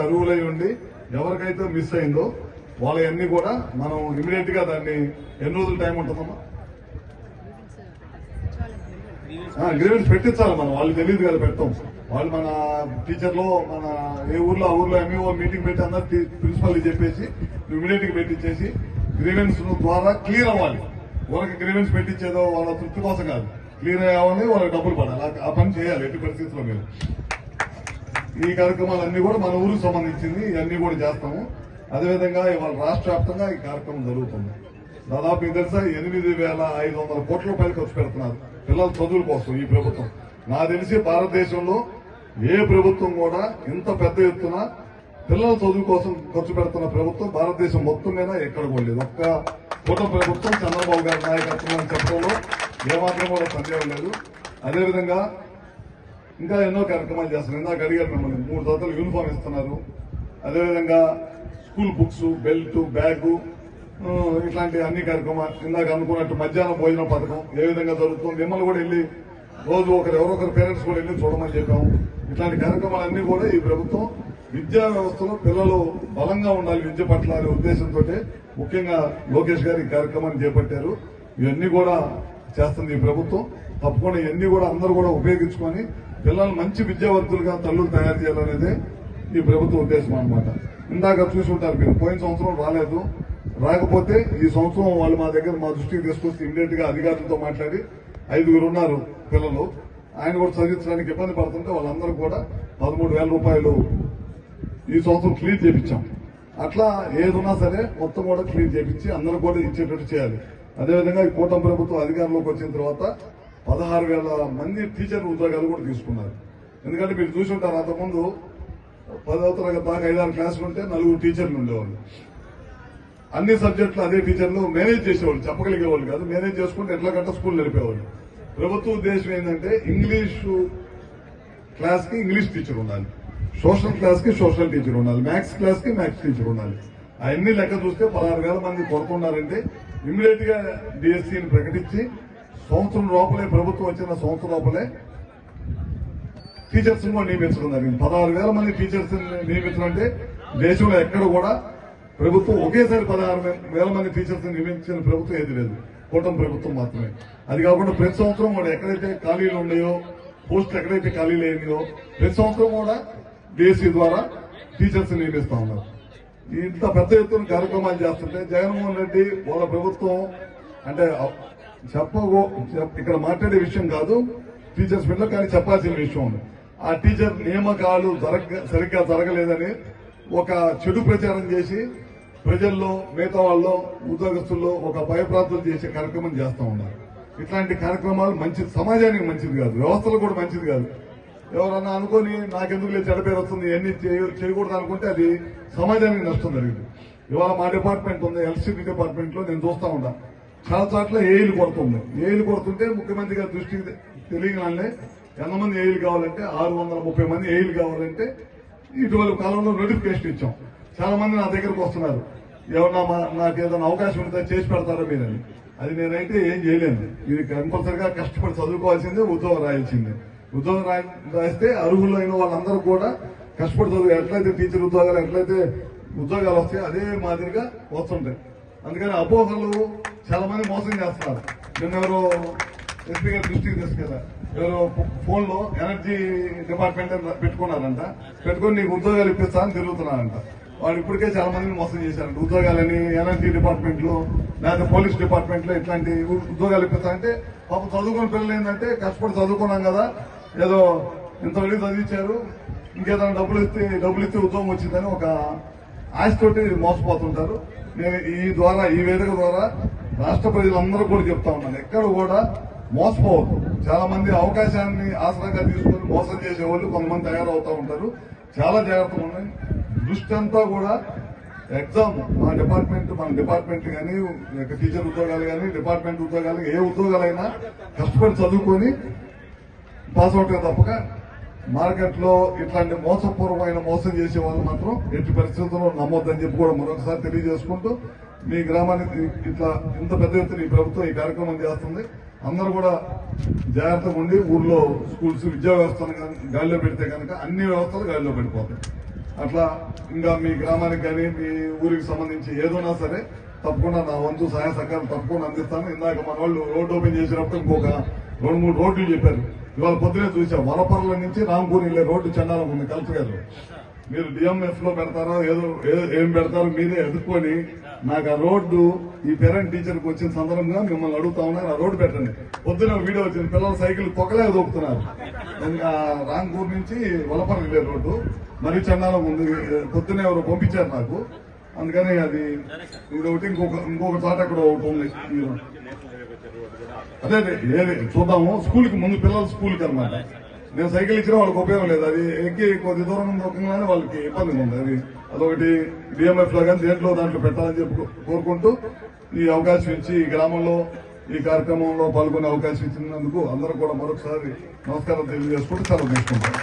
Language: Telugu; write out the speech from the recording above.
అర్హులై ఉండి ఎవరికైతే మిస్ అయిందో వాళ్ళన్నీ కూడా మనం ఇమీడియట్ గా దాన్ని ఎన్ని రోజులు టైం ఉంటుందమ్మా? గ్రీవెన్స్ పెట్టించాలి మనం. వాళ్ళు తెలియదు కదా పెడతాం. వాళ్ళు మన టీచర్లో మన ఏ ఊర్లో ఆ ఊర్లో ఎంఈఓ మీటింగ్ పెట్టి అందరు ప్రిన్సిపల్ చెప్పేసి ఇమీడియట్ గా పెట్టించేసి గ్రీవెన్స్ ద్వారా క్లియర్ అవ్వాలి. వాళ్ళకి గ్రీవెన్స్ పెట్టించేదో వాళ్ళ తృప్తి కోసం కాదు, క్లియర్ అవ్వాలి, వాళ్ళకి డబ్బులు పడాలి. ఆ పని చేయాలి ఎట్టి పరిస్థితుల్లో. మీరు ఈ కార్యక్రమాలన్నీ కూడా మన ఊరికి సంబంధించింది, ఇవన్నీ కూడా చేస్తాము. అదేవిధంగా ఇవాళ రాష్ట్ర వ్యాప్తంగా ఈ కార్యక్రమం జరుగుతుంది. దాదాపు ఇది తెలుసా 8,500 కోట్ల రూపాయలు ఖర్చు పెడుతున్నారు పిల్లల చదువుల కోసం ఈ ప్రభుత్వం. నాకు తెలిసి భారతదేశంలో ఏ ప్రభుత్వం కూడా ఇంత పెద్ద ఎత్తున పిల్లల చదువు కోసం ఖర్చు పెడుతున్న ప్రభుత్వం భారతదేశం మొత్తం మీద ఎక్కడ కూడా లేదు. ఒక్క కూటమి ప్రభుత్వం చంద్రబాబు గారి నాయకత్వం అని చెప్పడంలో ఏమాత్రం కూడా సందేహం లేదు. అదేవిధంగా ఇంకా ఎన్నో కార్యక్రమాలు చేస్తున్నారు. ఇందాక అడిగారు మిమ్మల్ని, 3 జతలు యూనిఫామ్ ఇస్తున్నారు. అదేవిధంగా స్కూల్ బుక్స్, బెల్ట్, బ్యాగు, ఇట్లాంటి అన్ని కార్యక్రమాలు. ఇందాక అనుకున్నట్టు మధ్యాహ్నం భోజన పథకం ఏ విధంగా జరుగుతుంది, మిమ్మల్ని కూడా వెళ్ళి రోజు ఎవరొకరు పేరెంట్స్ కూడా వెళ్ళి చూడమని చెప్పాము. ఇట్లాంటి కార్యక్రమాలన్నీ కూడా ఈ ప్రభుత్వం విద్యా వ్యవస్థలో పిల్లలు బలంగా ఉండాలి విద్య పట్ల అనే ఉద్దేశంతో ముఖ్యంగా లోకేష్ గారు ఈ కార్యక్రమాన్ని చేపట్టారు. ఇవన్నీ కూడా చేస్తుంది ఈ ప్రభుత్వం. తప్పకుండా ఇవన్నీ కూడా అందరూ కూడా ఉపయోగించుకొని పిల్లలు మంచి విద్యావంతులుగా తల్లులు తయారు చేయాలనేదే ఈ ప్రభుత్వ ఉద్దేశం అన్నమాట. ఇందాక చూసి ఉంటారు మీరు, పోయిన సంవత్సరం రాలేదు. రాకపోతే ఈ సంవత్సరం వాళ్ళు మా దృష్టికి తీసుకొచ్చి ఇమీడియట్ గా అధికారులతో మాట్లాడి 5 ఉన్నారు పిల్లలు, ఆయన కూడా చదివించడానికి ఇబ్బంది పడుతుంటే వాళ్ళందరూ కూడా 13,000 రూపాయలు ఈ సంవత్సరం క్లియర్ చేయించాం. అట్లా ఏదున్నా సరే మొత్తం కూడా క్లియర్ చేయించి అందరూ కూడా ఇచ్చేటట్టు చేయాలి. అదేవిధంగా ఈ కూటమి ప్రభుత్వం అధికారంలోకి వచ్చిన తర్వాత 16,000 మంది టీచర్ ఉద్యోగాలు కూడా తీసుకున్నారు. ఎందుకంటే మీరు చూసి ఉంటారు, అంతకుముందు 10వ తరగతి దాకా 5-6 క్లాసులు ఉంటే 4 టీచర్లు ఉండేవాళ్ళు. అన్ని సబ్జెక్టులు అదే టీచర్లు మేనేజ్ చేసేవాళ్ళు, చెప్పగలిగేవాళ్ళు కాదు. మేనేజ్ చేసుకుంటే ఎట్లా గంట స్కూల్ నడిపేవాళ్ళు. ప్రభుత్వ ఉద్దేశం ఏంటంటే ఇంగ్లీషు క్లాస్ కి ఇంగ్లీష్ టీచర్ ఉండాలి, సోషల్ క్లాస్ కి సోషల్ టీచర్ ఉండాలి, మ్యాథ్స్ క్లాస్ కి మ్యాథ్స్ టీచర్ ఉండాలి. అవన్నీ లెక్క చూస్తే 16,000 మంది కొడుతున్నారంటే ఇమీడియట్ గా డిఎస్సీని ప్రకటించి సంవత్సరం లోపలే, ప్రభుత్వం వచ్చిన సంవత్సరం లోపలే టీచర్స్ కూడా నియమించడం జరిగింది. 16,000 మంది టీచర్స్ నియమించడం అంటే దేశంలో ఎక్కడ కూడా ప్రభుత్వం ఒకేసారి 16,000 మంది టీచర్స్ నియమించిన ప్రభుత్వం ఏది లేదు, కూటమి ప్రభుత్వం మాత్రమే. అది కాకుండా ప్రతి సంవత్సరం కూడా ఎక్కడైతే ఖాళీలు ఉన్నాయో, పోస్టులు ఎక్కడైతే ఖాళీలు అయినాయో ప్రతి సంవత్సరం కూడా డిఎస్సీ ద్వారా టీచర్స్ నియమిస్తా ఉన్నారు. ఇంత పెద్ద ఎత్తున కార్యక్రమాలు చేస్తుంటే జగన్మోహన్ రెడ్డి వాళ్ళ ప్రభుత్వం అంటే ఇక్కడ మాట్లాడే విషయం కాదు టీచర్స్ మీద, కానీ చెప్పాల్సిన విషయం ఉంది. ఆ టీచర్ నియామకాలు సరిగ్గా జరగలేదని ఒక చెడు ప్రచారం చేసి ప్రజల్లో, మిగతా వాళ్ళు, ఉద్యోగస్తుల్లో ఒక భయప్రాంతం చేసే కార్యక్రమం చేస్తా ఉన్నారు. ఇట్లాంటి కార్యక్రమాలు మంచిది, సమాజానికి మంచిది కాదు, వ్యవస్థలు కూడా మంచిది కాదు. ఎవరన్నా అనుకుని నాకెందుకు లేదు చెడ్డ పేరు వస్తుంది ఇవన్నీ చేయకూడదు అనుకుంటే అది సమాజానికి నష్టం జరిగింది. ఇవాళ మా డిపార్ట్మెంట్ ఉంది, ఎల్సిటీ డిపార్ట్మెంట్ లో నేను చూస్తా ఉంటా, చాలా చోట్ల ఏఈలు కొడుతుంది. ఏఈలు కొడుతుంటే ముఖ్యమంత్రి గారి దృష్టికి తెలియగానే ఎంతమంది ఏఈలు కావాలంటే 630 మంది ఏఈలు కావాలంటే ఇటీవల కాలంలో నోటిఫికేషన్ ఇచ్చాం. చాలా మంది నా దగ్గరకు వస్తున్నారు, ఏమన్నా నాకు ఏదైనా అవకాశం ఉంటే చేసి పెడతారో మీరని. అది నేనైతే ఏం చేయలేను. మీరు కంపల్సరిగా కష్టపడి చదువుకోవాల్సిందే, ఉద్యోగం రాయాల్సిందే. ఉద్యోగం రాయిస్తే అర్హులైన వాళ్ళందరూ కూడా కష్టపడి చదువు, ఎట్లయితే టీచర్ ఉద్యోగాలు ఎట్లయితే ఉద్యోగాలు వస్తాయి అదే మాదిరిగా వస్తుంటాయి. అందుకని అపోహలు చాలా మంది మోసం చేస్తున్నారు. నిన్నెవరో ఎస్పీ గారి దృష్టికి తీసుకెళ్ళా, ఎవరో ఫోన్ లో ఎనర్జీ డిపార్ట్మెంట్ పెట్టుకున్నారంట, పెట్టుకుని నీకు ఉద్యోగాలు ఇప్పిస్తా అని తిరుగుతున్నారంట. వాడు ఇప్పటికే చాలా మందిని మోసం చేశారంట. ఉద్యోగాలని ఎనర్జీ డిపార్ట్మెంట్ లో లేదా పోలీస్ డిపార్ట్మెంట్ లో ఇట్లాంటి ఉద్యోగాలు ఇప్పిస్తారంటే పాపం చదువుకున్న పిల్లలు ఏంటంటే కష్టపడి చదువుకున్నాం కదా, ఏదో ఇంత వెళ్ళి చదివించారు, ఇంకేదైనా డబ్బులు ఇస్తే ఉద్యోగం వచ్చిందని ఒక ఆశతోటి మోసపోతుంటారు. నేను ఈ వేదిక ద్వారా రాష్ట్ర ప్రజలందరూ కూడా చెప్తా ఉన్నాను, ఎక్కడ కూడా మోసపోవద్దు. చాలా మంది అవకాశాన్ని ఆసరాగా తీసుకుని మోసం చేసేవాళ్ళు కొంతమంది తయారవుతూ ఉంటారు. చాలా జాగ్రత్తగా ఉన్నాయి. దృష్టి అంతా కూడా ఎగ్జామ్ మన డిపార్ట్మెంట్ కానీ, టీచర్ ఉద్యోగాలు కానీ, డిపార్ట్మెంట్ ఉద్యోగాలు, ఏ ఉద్యోగాలైనా కష్టపడి చదువుకొని పాస్ అవుట్ తప్పక మార్కెట్ లో ఇట్లాంటి మోసపూర్వమైన మోసం చేసే వాళ్ళు మాత్రం ఎట్టి పరిస్థితుల్లో నమ్మొద్దని చెప్పి కూడా మరొకసారి తెలియజేసుకుంటూ, మీ గ్రామానికి ఇట్లా ఇంత పెద్ద ఎత్తున ఈ ప్రభుత్వం ఈ కార్యక్రమం చేస్తుంది. అందరూ కూడా జాగ్రత్తగా ఉండి ఊర్లో స్కూల్స్, విద్యా వ్యవస్థను గాలిలో పెడితే కనుక అన్ని వ్యవస్థలు గాలిలో పడిపోతాయి. అట్లా ఇంకా మీ గ్రామానికి కానీ మీ ఊరికి సంబంధించి ఏదైనా సరే తప్పకుండా నా వంతు సహాయ సహకారం తప్పకుండా అందిస్తాను. ఇందాక మన వాళ్ళు రోడ్డు ఓపెన్ చేసినప్పుడు ఇంకొక 2-3 రోడ్లు చెప్పారు. ఇవాళ పొద్దునే చూసాం వలపర్ల నుంచి రాంపూర్ వెళ్ళే రోడ్డు చండాలం ఉంది కలెక్టర్ గారు. మీరు డిఎంఎఫ్ లో పెడతారో ఏం పెడతారో మీరే ఎదుర్కొని నాకు ఆ రోడ్డు ఈ పేరెంట్ టీచర్కి వచ్చిన సందర్భంగా మిమ్మల్ని అడుగుతా ఉన్నారు. ఆ రోడ్డు పెట్టండి. పొద్దున వీడియో వచ్చింది, పిల్లలు సైకిల్ తొక్కలే దొక్కుతున్నారు. రాంపూర్ నుంచి వలపర్ల వెళ్ళే రోడ్డు మరీ చండాలం ఉంది. పొద్దునే ఎవరు పంపించారు నాకు, అందుకని అది ఇది ఒకటి ఇంకొక చోట అక్కడ ఒకటి ఉంది. అదే ఏది చూద్దాము. స్కూల్కి ముందు పిల్లలు స్కూల్కి అనమాట. నేను సైకిల్ ఇచ్చినా వాళ్ళకి ఉపయోగం లేదు. అది ఎక్కి కొద్ది దూరం దొక్కగానే వాళ్ళకి ఇబ్బందిగా ఉంది. అదొకటి డిఎంఎఫ్ లో కానీ దాంట్లో పెట్టాలని చెప్పి కోరుకుంటూ ఈ అవకాశం ఇచ్చి ఈ గ్రామంలో ఈ కార్యక్రమంలో పాల్గొనే అవకాశం ఇచ్చినందుకు అందరూ కూడా మరొకసారి నమస్కారం తెలియజేసుకుంటూ సెలవు తీసుకుంటాం.